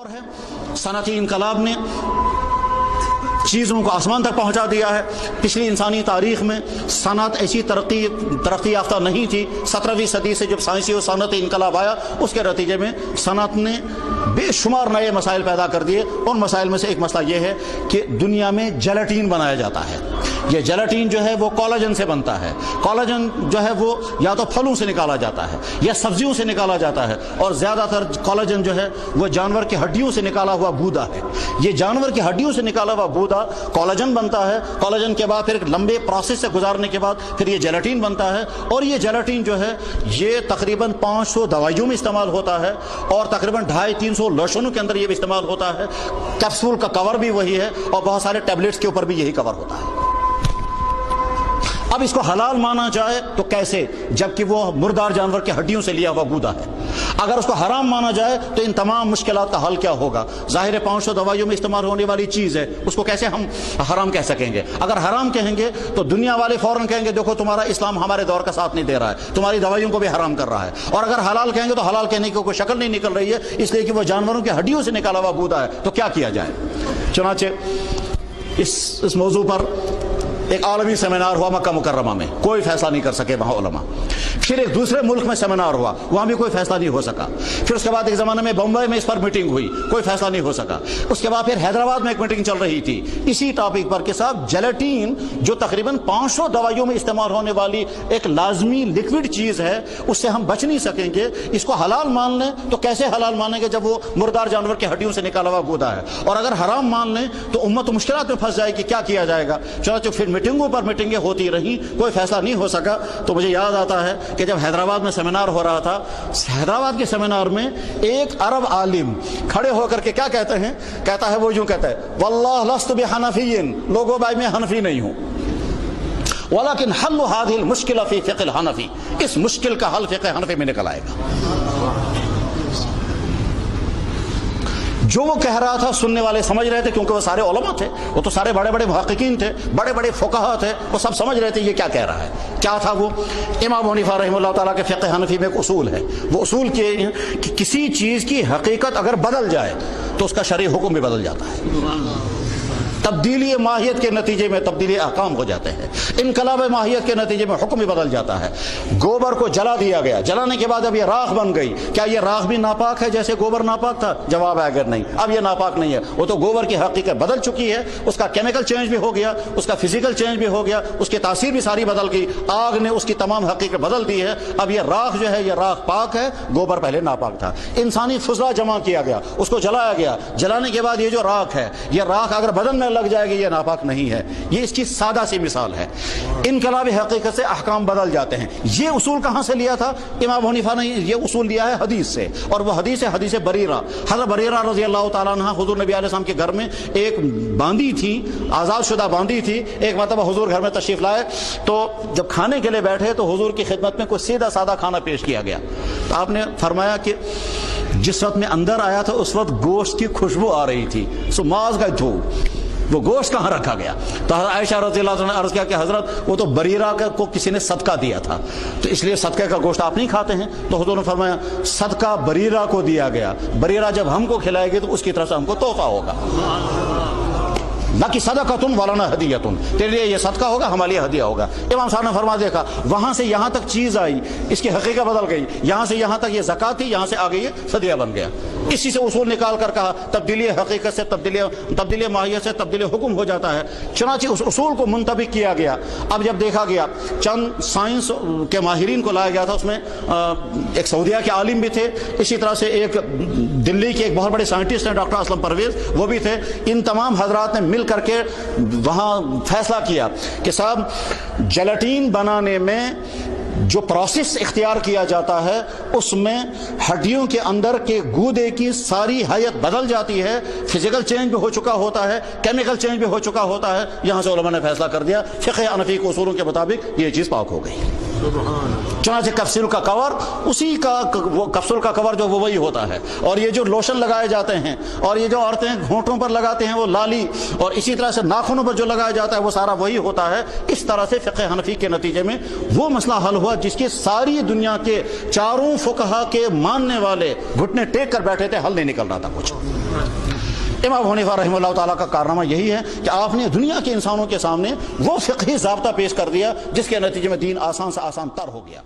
دور ہے صنعتی انقلاب نے چیزوں کو آسمان تک پہنچا دیا ہے۔ پچھلی انسانی تاریخ میں صنعت ایسی ترقی یافتہ نہیں تھی۔ 17ویں صدی سے جب سائنسی اور صنعتی انقلاب آیا، اس کے نتیجے میں صنعت نے بے شمار نئے مسائل پیدا کر دیے۔ ان مسائل میں سے ایک مسئلہ یہ ہے کہ دنیا میں جیلاٹین بنایا جاتا ہے۔ یہ جیلاٹین جو ہے وہ کولاجن سے بنتا ہے۔ کولاجن جو ہے وہ یا تو پھلوں سے نکالا جاتا ہے یا سبزیوں سے نکالا جاتا ہے، اور زیادہ تر کولاجن جو ہے وہ جانور کی ہڈیوں سے نکالا ہوا گودا ہے۔ یہ جانور کی ہڈیوں سے نکالا ہوا گودا کولاجن بنتا ہے۔ کولاجن کے بعد پھر ایک لمبے پروسیس سے گزارنے کے بعد پھر یہ جیلاٹین بنتا ہے، اور یہ جیلاٹین جو ہے یہ تقریباً 500 دوائیوں میں استعمال ہوتا ہے، اور تقریباً 250-300 لوشنوں کے اندر یہ بھی استعمال ہوتا ہے۔ کیپسول کا کور بھی وہی ہے، اور بہت سارے ٹیبلٹس کے اوپر بھی یہی کور ہوتا ہے۔ اب اس کو حلال مانا جائے تو کیسے، جبکہ وہ مردار جانور کی ہڈیوں سے لیا ہوا گودا ہے؟ اگر اس کو حرام مانا جائے تو ان تمام مشکلات کا حل کیا ہوگا؟ ظاہر 500 دوائیوں میں استعمال ہونے والی چیز ہے، اس کو کیسے ہم حرام کہہ سکیں گے؟ اگر حرام کہیں گے تو دنیا والے فوراً کہیں گے دیکھو تمہارا اسلام ہمارے دور کا ساتھ نہیں دے رہا ہے، تمہاری دوائیوں کو بھی حرام کر رہا ہے۔ اور اگر حلال کہیں گے تو حلال کہنے کی کوئی شکل نہیں نکل رہی ہے، اس لیے کہ وہ جانوروں کی ہڈیوں سے نکالا ہوا گودا ہے، تو کیا کیا جائے؟ چنانچہ اس موضوع پر ایک عالمی سیمینار ہوا مکہ مکرمہ میں، کوئی فیصلہ نہیں کر سکے وہاں علماء۔ پھر ایک دوسرے ملک میں سیمینار ہوا، وہاں بھی کوئی فیصلہ نہیں ہو سکا۔ پھر اس کے بعد ایک زمانے میں بمبئی میں اس پر میٹنگ ہوئی، کوئی فیصلہ نہیں ہو سکا۔ اس کے بعد پھر حیدرآباد میں ایک میٹنگ چل رہی تھی اسی ٹاپک پر کہ صاحب جیلاٹین جو تقریباً 500 دوائیوں میں استعمال ہونے والی ایک لازمی لکوڈ چیز ہے، اس سے ہم بچ نہیں سکیں گے، اس کو حلال مان لیں تو کیسے حلال مانیں گے جب وہ مردار جانور کی ہڈیوں سے نکالا ہوا گودا ہے؟ اور اگر حرام مان لیں تو امت مشکلات میں پھنس جائے گی، کیا کیا جائے گا؟ چنانچہ پھر میٹنگوں پر میٹنگیں ہوتی رہی، کوئی فیصلہ نہیں ہو سکا۔ تو مجھے یاد آتا ہے کہ جب حیدرآباد میں سیمینار ہو رہا تھا، حیدرآباد کے سیمینار میں ایک عرب عالم کھڑے ہو کر کے کیا کہتے ہیں؟ کہتا ہے، وہ یوں کہتا ہے، واللہ لست بحنفی، لوگوں بھائی میں حنفی نہیں ہوں، ولیکن حل هذه المشکلہ فی فقہ الحنفی، اس مشکل کا حل فقہ حنفی میں نکل آئے گا۔ جو وہ کہہ رہا تھا سننے والے سمجھ رہے تھے، کیونکہ وہ سارے علماء تھے، وہ تو سارے بڑے بڑے محققین تھے، بڑے بڑے فقہاء تھے، وہ سب سمجھ رہے تھے یہ کیا کہہ رہا ہے۔ کیا تھا وہ؟ امام حنیفہ رحمہ اللہ تعالیٰ کے فقہ حنفی میں ایک اصول ہے، وہ اصول یہ ہے کہ کسی چیز کی حقیقت اگر بدل جائے تو اس کا شرعی حکم بھی بدل جاتا ہے۔ تبدیلی ماہیت کے نتیجے میں تبدیلی احکام ہو جاتے ہیں، انقلاب ماہیت کے نتیجے میں حکم بھی بدل جاتا ہے۔ گوبر کو جلا دیا گیا، جلانے کے بعد اب یہ راکھ بن گئی، کیا یہ راکھ بھی ناپاک ہے جیسے گوبر ناپاک تھا؟ جواب ہے اگر نہیں، اب یہ ناپاک نہیں ہے، وہ تو گوبر کی حقیقت بدل چکی ہے، اس کا کیمیکل چینج بھی ہو گیا، اس کا فزیکل چینج بھی ہو گیا، اس کی تاثیر بھی ساری بدل گئی، آگ نے اس کی تمام حقیقت بدل دی ہے۔ اب یہ راکھ جو ہے یہ راکھ پاک ہے، گوبر پہلے ناپاک تھا۔ انسانی فضلہ جمع کیا گیا، اس کو جلایا گیا، جلانے کے بعد یہ جو راکھ ہے، یہ راکھ اگر بدن میں لگ جائے گی یہ ناپاک نہیں ہے۔ یہ اس کی سادہ سی مثال ہے۔ انقلاب حقیقت سے احکام بدل جاتے ہیں۔ یہ اصول کہاں سے لیا تھا امام حنیفہ نے؟ یہ اصول لیا ہے حدیث سے، اور وہ حدیث ہے حدیث بریرہ۔ حضرت بریرہ رضی اللہ تعالیٰ عنہ حضور نبی علیہ السلام کے گھر میں ایک باندی تھی، آزاد شدہ باندی تھی۔ ایک مرتبہ حضور گھر میں تشریف لائے تو جب کھانے کے لیے بیٹھے تو حضور کی خدمت میں کوئی سیدھا سادہ کھانا پیش کیا گیا، تو آپ نے فرمایا کہ جس وقت میں اندر آیا تھا اس وقت گوشت کی خوشبو آ رہی تھی، سو ماز کا دھو، وہ گوشت کہاں رکھا گیا؟ تو حضرت عائشہ رضی اللہ عنہ نے عرض کیا کہ حضرت وہ تو بریرہ کو کسی نے صدقہ دیا تھا، تو اس لیے صدقے کا گوشت آپ نہیں کھاتے ہیں؟ تو حضور نے فرمایا صدقہ بریرہ کو دیا گیا، بریرہ جب ہم کو کھلائے گی تو اس کی طرف سے ہم کو تحفہ ہوگا، باقی صدقۃ ولنا ہدیۃ، تیرے لیے یہ صدقہ ہوگا، ہمارے لیے ہدیہ ہوگا۔ امام صاحب نے فرما دیکھا وہاں سے یہاں تک چیز آئی، اس کی حقیقت بدل گئی، یہاں سے یہاں تک یہ زکات تھی، یہاں سے آگے یہ فدیہ بن گیا۔ اسی سے اصول نکال کر کہا تبدیلی حقیقت سے تبدیلی ماہیت سے تبدیلی حکم ہو جاتا ہے۔ چنانچہ اس اصول کو منطبق کیا گیا۔ اب جب دیکھا گیا چند سائنس کے ماہرین کو لایا گیا تھا، اس میں ایک سعودیہ کے عالم بھی تھے، اسی طرح سے ایک دلی کے ایک بہت بڑے سائنٹسٹ ہیں ڈاکٹر اسلم پرویز، وہ بھی تھے۔ ان تمام حضرات نے مل کر کے وہاں فیصلہ کیا کہ صاحب جیلاٹین بنانے میں جو پروسیس اختیار کیا جاتا ہے اس میں ہڈیوں کے اندر کے گودے کی ساری حیت بدل جاتی ہے، فزیکل چینج بھی ہو چکا ہوتا ہے، کیمیکل چینج بھی ہو چکا ہوتا ہے۔ یہاں سے علماء نے فیصلہ کر دیا فقہ حنفی کے اصولوں کے مطابق یہ چیز پاک ہو گئی۔ چنانچہ کپسول کا کور اسی کا وہ کپسول کا کور جو وہ وہی ہوتا ہے، اور یہ جو لوشن لگائے جاتے ہیں اور یہ جو عورتیں گھونٹوں پر لگاتے ہیں وہ لالی، اور اسی طرح سے ناخنوں پر جو لگایا جاتا ہے وہ سارا وہی ہوتا ہے۔ اس طرح سے فقہ حنفی کے نتیجے میں وہ مسئلہ حل ہوا جس کی ساری دنیا کے چاروں فقہا کے ماننے والے گھٹنے ٹیک کر بیٹھے تھے، حل نہیں نکل رہا تھا کچھ۔ امام حنیفہ رحمہ اللہ تعالیٰ کا کارنامہ یہی ہے کہ آپ نے دنیا کے انسانوں کے سامنے وہ فقہی ضابطہ پیش کر دیا جس کے نتیجے میں دین آسان سے آسان تر ہو گیا۔